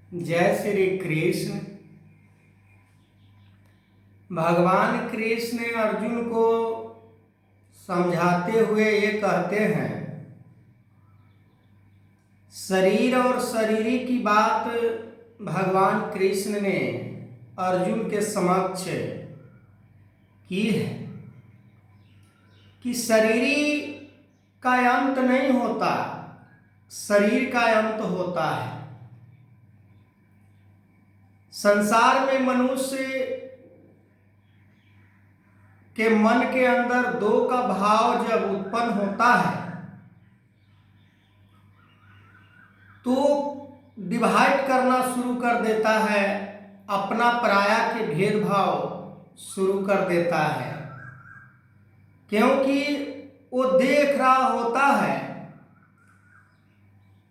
जय श्री कृष्ण। भगवान कृष्ण अर्जुन को समझाते हुए ये कहते हैं, शरीर और शरीरी की बात भगवान कृष्ण ने अर्जुन के समक्ष की है कि शरीरी का अंत नहीं होता, शरीर का अंत होता है। संसार में मनुष्य के मन के अंदर दो का भाव जब उत्पन्न होता है तो डिवाइड करना शुरू कर देता है, अपना पराया के भेदभाव शुरू कर देता है, क्योंकि वो देख रहा होता है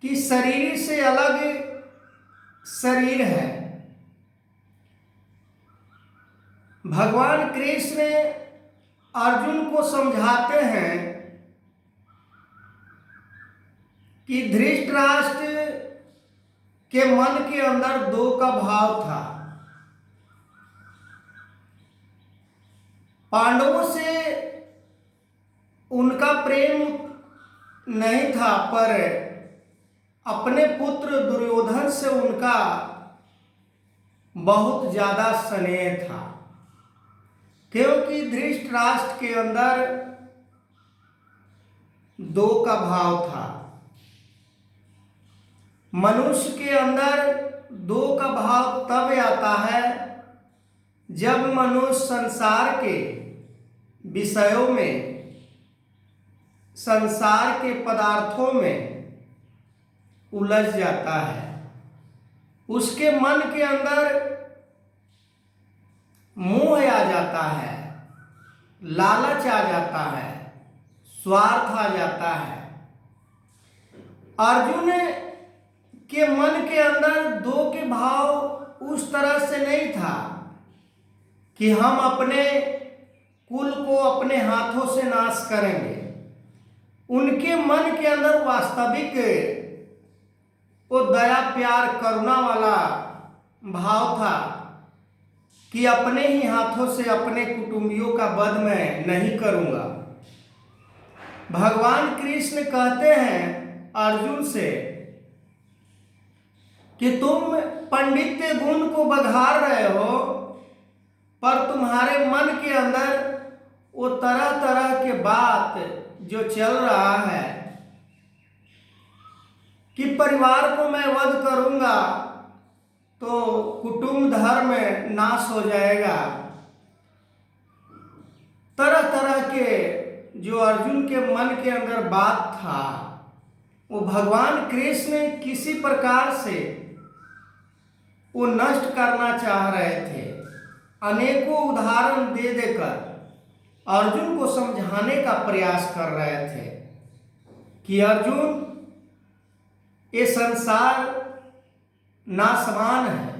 कि शरीर से अलग शरीर है। भगवान कृष्ण अर्जुन को समझाते हैं कि धृतराष्ट्र के मन के अंदर दो का भाव था। पांडवों से उनका प्रेम नहीं था, पर अपने पुत्र दुर्योधन से उनका बहुत ज्यादा स्नेह था, क्योंकि धृतराष्ट्र के अंदर दो का भाव था। मनुष्य के अंदर दो का भाव तब आता है जब मनुष्य संसार के विषयों में, संसार के पदार्थों में उलझ जाता है। उसके मन के अंदर मोह आ जाता है, लालच आ जाता है, स्वार्थ आ जाता है। अर्जुन के मन के अंदर दो के भाव उस तरह से नहीं था कि हम अपने कुल को अपने हाथों से नाश करेंगे। उनके मन के अंदर वास्तविक वो दया प्यार करुणा वाला भाव था कि अपने ही हाथों से अपने कुटुंबियों का वध मैं नहीं करूंगा। भगवान कृष्ण कहते हैं अर्जुन से कि तुम पंडित्य गुण को बघार रहे हो, पर तुम्हारे मन के अंदर वो तरह तरह के बात जो चल रहा है कि परिवार को मैं वध करूंगा तो कुटुंब धर्म नाश हो जाएगा। तरह तरह के जो अर्जुन के मन के अंदर बात था, वो भगवान कृष्ण किसी प्रकार से वो नष्ट करना चाह रहे थे। अनेकों उदाहरण दे देकर अर्जुन को समझाने का प्रयास कर रहे थे कि अर्जुन, ये संसार नासमान है,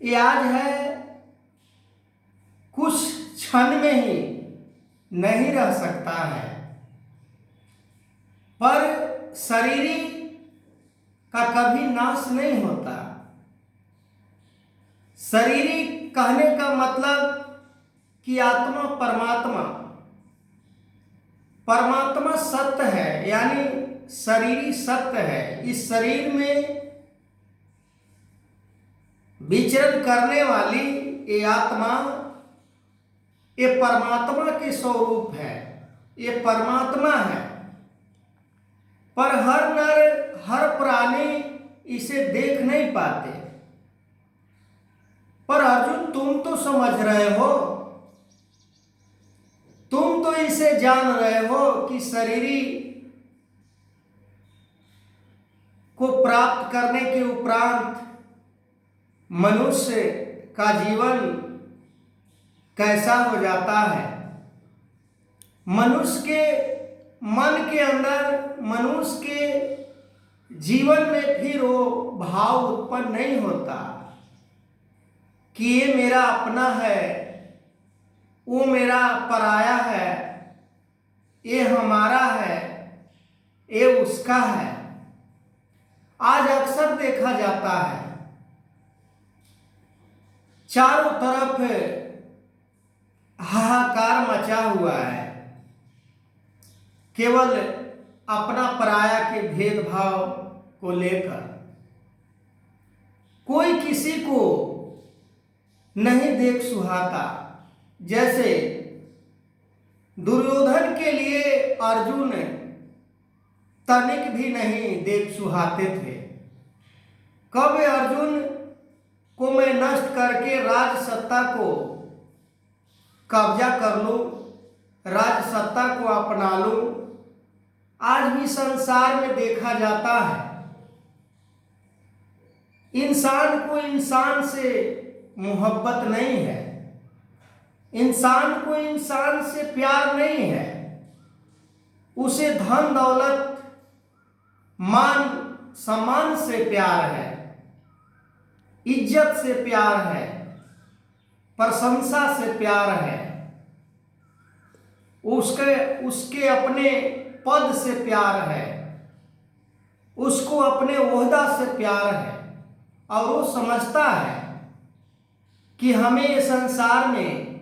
ये आज है, कुछ क्षण में ही नहीं रह सकता है। पर शरीरी का कभी नाश नहीं होता। शरीरी कहने का मतलब कि आत्मा परमात्मा, परमात्मा सत्य है, यानी शरीरी सत्य है। इस शरीर में विचरण करने वाली ये आत्मा, ये परमात्मा के स्वरूप है, ये परमात्मा है। पर हर नर हर प्राणी इसे देख नहीं पाते। पर अर्जुन, तुम तो समझ रहे हो, तुम तो इसे जान रहे हो कि शरीरी को प्राप्त करने के उपरांत मनुष्य का जीवन कैसा हो जाता है। मनुष्य के मन के अंदर, मनुष्य के जीवन में फिर वो भाव उत्पन्न नहीं होता कि ये मेरा अपना है, वो मेरा पराया है, ये हमारा है, ये उसका है। आज अक्सर नश्वर देखा जाता है। चारों तरफ हाहाकार मचा हुआ है, केवल अपना पराया के भेदभाव को लेकर। कोई किसी को नहीं देख सुहाता। जैसे दुर्योधन के लिए अर्जुन तनिक भी नहीं देख सुहाते थे। कब अर्जुन को मैं नष्ट करके राज सत्ता को कब्जा कर लूं, राज सत्ता को अपना लूं। आज भी संसार में देखा जाता है, इंसान को इंसान से मोहब्बत नहीं है, इंसान को इंसान से प्यार नहीं है। उसे धन दौलत मान सम्मान से प्यार है, इज्जत से प्यार है, प्रशंसा से प्यार है, उसके अपने पद से प्यार है, उसको अपने ओहदा से प्यार है। और वो समझता है कि हमें इस संसार में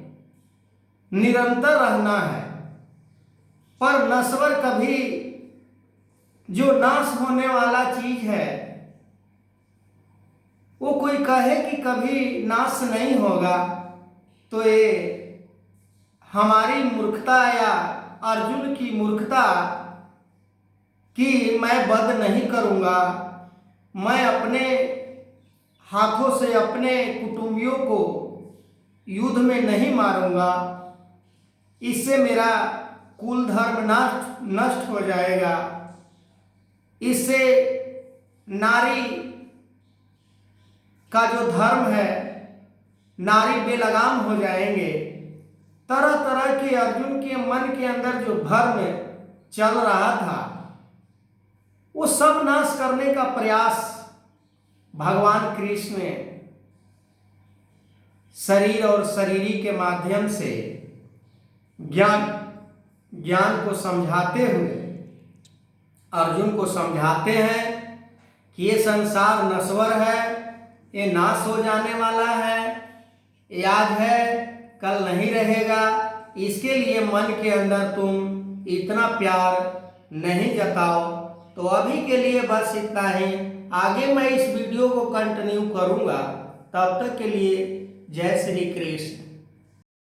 निरंतर रहना है। पर नश्वर कभी, जो नाश होने वाला चीज है, वो कोई कहे कि कभी नाश नहीं होगा, तो ये हमारी मूर्खता या अर्जुन की मूर्खता कि मैं वध नहीं करूंगा, मैं अपने हाथों से अपने कुटुंबियों को युद्ध में नहीं मारूंगा, इससे मेरा कुल धर्म नष्ट हो जाएगा, इससे नारी का जो धर्म है, नारी बेलगाम हो जाएंगे। तरह तरह के अर्जुन के मन के अंदर जो भ्रम चल रहा था, वो सब नाश करने का प्रयास भगवान कृष्ण ने शरीर और शरीरी के माध्यम से ज्ञान को समझाते हुए अर्जुन को समझाते हैं कि ये संसार नश्वर है, ये नाश हो जाने वाला है, ये आज है कल नहीं रहेगा। इसके लिए मन के अंदर तुम इतना प्यार नहीं जताओ। तो अभी के लिए बस इतना ही। आगे मैं इस वीडियो को कंटिन्यू करूंगा। तब तक के लिए जय श्री कृष्ण।